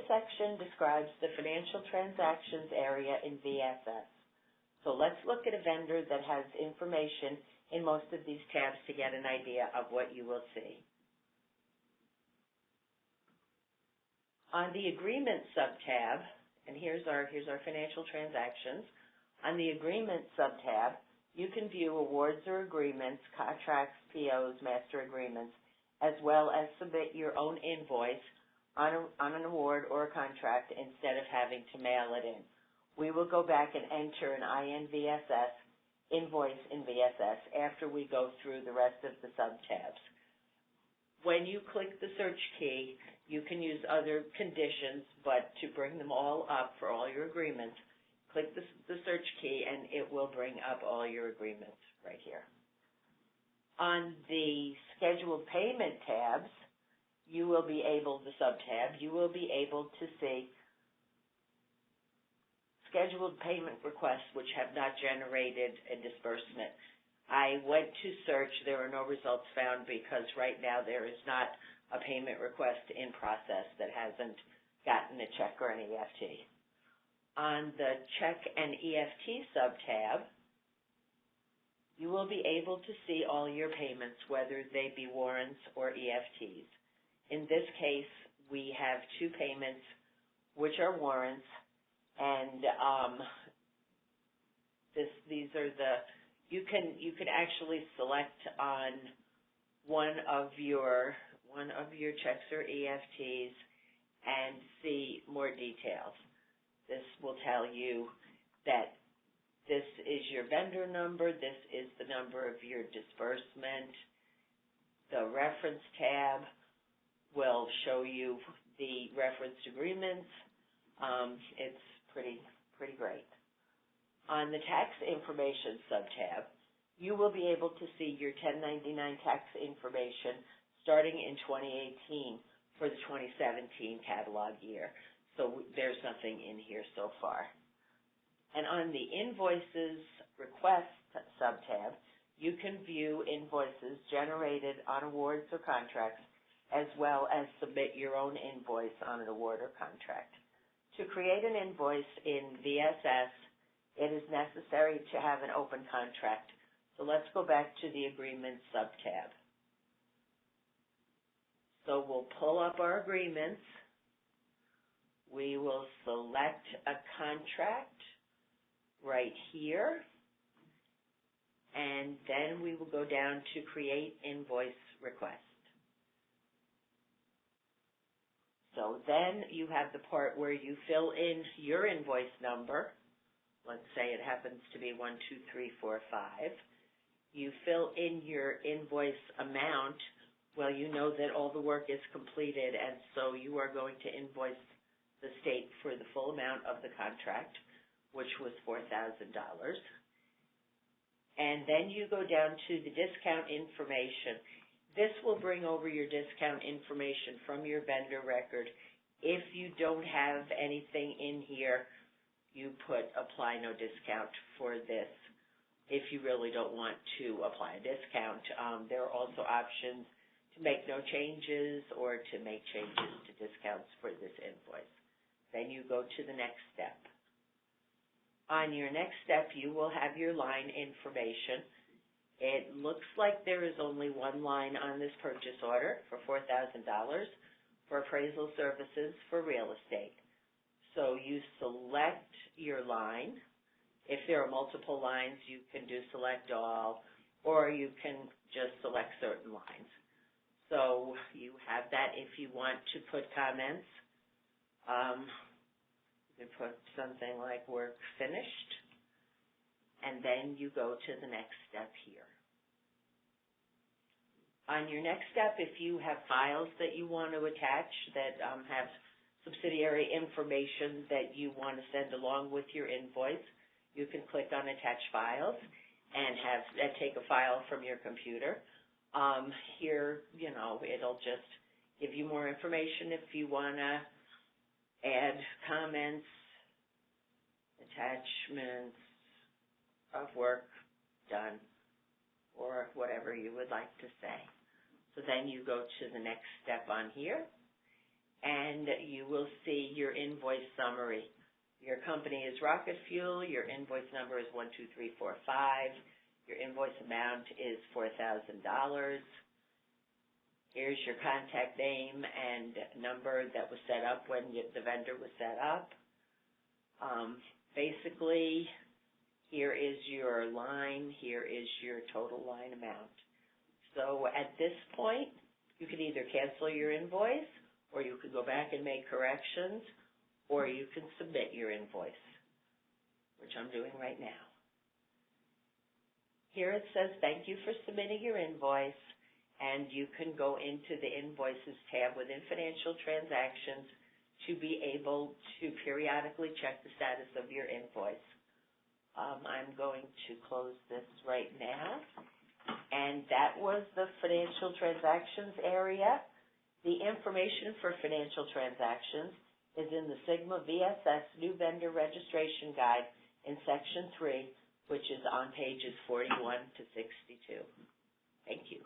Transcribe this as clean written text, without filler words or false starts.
section describes the financial transactions area in VSS. So let's look at a vendor that has information in most of these tabs to get an idea of what you will see. On the Agreement subtab, and here's our financial transactions. On the Agreement subtab, you can view awards or agreements, contracts, POs, master agreements, as well as submit your own invoice on an award or a contract instead of having to mail it in. We will go back and enter an INVSS invoice in VSS after we go through the rest of the subtabs. When you click the search key, you can use other conditions, but to bring them all up for all your agreements, click the search key and it will bring up all your agreements right here. On the scheduled payment tabs, you will be able, the subtab, you will be able to see scheduled payment requests which have not generated a disbursement. I went to search, there are no results found because right now there is not a payment request in process that hasn't gotten a check or an EFT. On the check and EFT subtab, you will be able to see all your payments, whether they be warrants or EFTs. In this case, we have two payments which are warrants, and these are you can actually select on one of your checks or EFTs and see more details. This will tell you that this is your vendor number, this is the number of your disbursement. The reference tab will show you the referenced agreements. It's pretty great. On the tax information subtab, you will be able to see your 1099 tax information starting in 2018 for the 2017 catalog year. So there's nothing in here so far. And on the invoices request subtab, you can view invoices generated on awards or contracts, as well as submit your own invoice on an award or contract. To create an invoice in VSS, it is necessary to have an open contract. So let's go back to the Agreement subtab. So we'll pull up our agreements. We will select a contract right here, and then we will go down to Create Invoice Request. So then you have the part where you fill in your invoice number. Let's say it happens to be 12345. You fill in your invoice amount. Well, you know that all the work is completed, and so you are going to invoice the state for the full amount of the contract, which was $4,000. And then you go down to the discount information. This will bring over your discount information from your vendor record. If you don't have anything in here, you put apply no discount for this. If you really don't want to apply a discount, there are also options to make no changes or to make changes to discounts for this invoice. Then you go to the next step. On your next step, you will have your line information. It looks like there is only one line on this purchase order for $4,000 for appraisal services for real estate. So you select your line. If there are multiple lines, you can do select all, or you can just select certain lines. So you have that. If you want to put comments, you can put something like work finished, and then you go to the next step here. On your next step, if you have files that you want to attach that have subsidiary information that you want to send along with your invoice, you can click on Attach Files and take a file from your computer. Here, it'll just give you more information if you want to add comments, attachments of work done, or whatever you would like to say. So then you go to the next step on here, and you will see your invoice summary. Your company is Rocket Fuel. Your invoice number is 12345. Your invoice amount is $4,000. Here's your contact name and number that was set up when the vendor was set up. Basically, here is your line. Here is your total line amount. So at this point, you can either cancel your invoice, or you can go back and make corrections, or you can submit your invoice, which I'm doing right now. Here it says, thank you for submitting your invoice, and you can go into the Invoices tab within Financial Transactions to be able to periodically check the status of your invoice. I'm going to close this right now. And that was the Financial Transactions area. The information for Financial Transactions is in the Sigma VSS New Vendor Registration Guide in Section 3, which is on pages 41 to 62. Thank you.